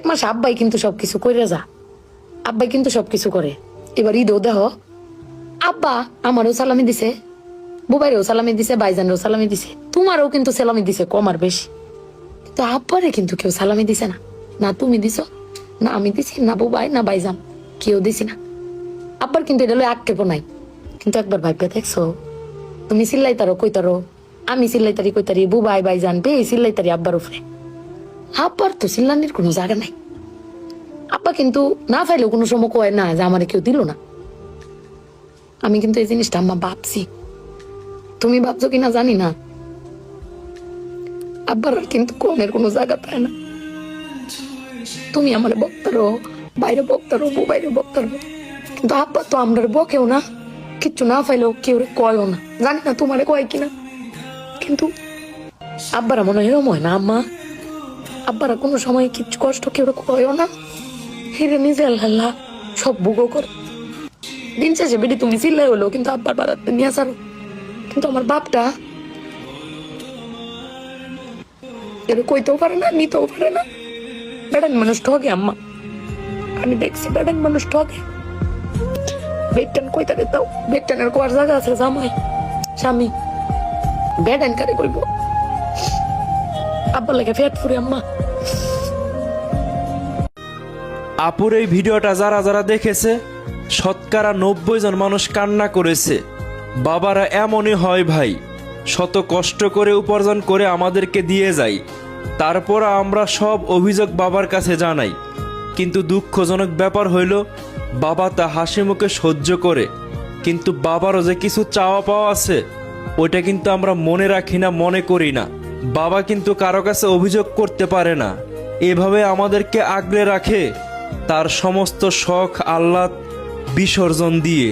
প্রত্যেক মাসে আব্বাই কিন্তু সবকিছু করে যা, আব্বাই কিন্তু সবকিছু করে। এবার ঈদও দেহ আব্বা আমারও সালামি দিছে, বুবাইরেও সালামি দিছে, ভাইজানেরও সালামি দিছে, তোমারও কিন্তু সালামি দিছে কম আর বেশি, কিন্তু আব্বারে কিন্তু কেউ সালামি দিছে না। না তুমি দিছো, না আমি দিছি, না বুবাই, না ভাইজান, কেউ দিছি না। আব্বার কিন্তু এটা আক্ষেপও নাই। কিন্তু একবার ভাইপে দেখছো, তুমি চিল্লাইতারো কইতারো, আমি চিল্লাইতারি কইতারি, বুবাই ভাইজান বে চিল্লাইতারি আব্বার উপরে, আব্বার তো চিল্লানির কোনো জায়গা নাই। আব্বা কিন্তু না পাইলেও কোনো সময় কয় না যে আমার কেউ দিল না। আমি কিন্তু এই জিনিসটা আম্মা ভাবছি, তুমি ভাবছো কিনা জানি না। আব্বার কিন্তু কমের কোনো জায়গা পায় না। তুমি আমার বক্তারো, বাইরে বক্তারো, বাইরে বক্তারো, কিন্তু আব্বা তো আমরা বকেও না, কিচ্ছু না পাইলেও কেউ কয়ও না। জানি না তোমারে কয় কিনা, কিন্তু আব্বারা মনে হয় এরম হয় না আম্মা? আব্বারা কোনো সময় কিচ্ছু কষ্ট কেউ কয়ও না, হেরে নিজে আল্লাহ সব ভোগও করে। দিন শেষে বেটি তুমি চিল্লাই হলো, কিন্তু আব্বার বাড়াতে নিয়ে আসারো। কিন্তু আমার বাপটা এর কইতেও পারে না, নিতেও পারে না। বেড়ান মানুষ ঠকে আম্মা, আমি দেখছি বেড়ান মানুষ ঠকে। বেটান কইতারে দাও, বেটানের কোয়ার জায়গা আছে জামাই স্বামী, বেড়ান কারে কইব? আব্বার লাগে ফেট ফুরে আম্মা। আপুর এই ভিডিওটা যারা যারা দেখেছে, শতকরা 90 জন মানুষ কান্না করেছে। বাবারা এমনই হয় ভাই, শত কষ্ট করে উপার্জন করে আমাদেরকে দিয়ে যায়, তারপর আমরা সব অভিযোগ বাবার কাছে জানাই। কিন্তু দুঃখজনক ব্যাপার হইল, বাবা তা হাসি মুখে সহ্য করে, কিন্তু বাবারও যে কিছু চাওয়া পাওয়া আছে ওইটা কিন্তু আমরা মনে রাখি না, মনে করি না। বাবা কিন্তু কারো কাছে অভিযোগ করতে পারে না, এভাবে আমাদেরকে আগলে রাখে তার সমস্ত শখ আহ্লাদ বিসর্জন দিয়ে।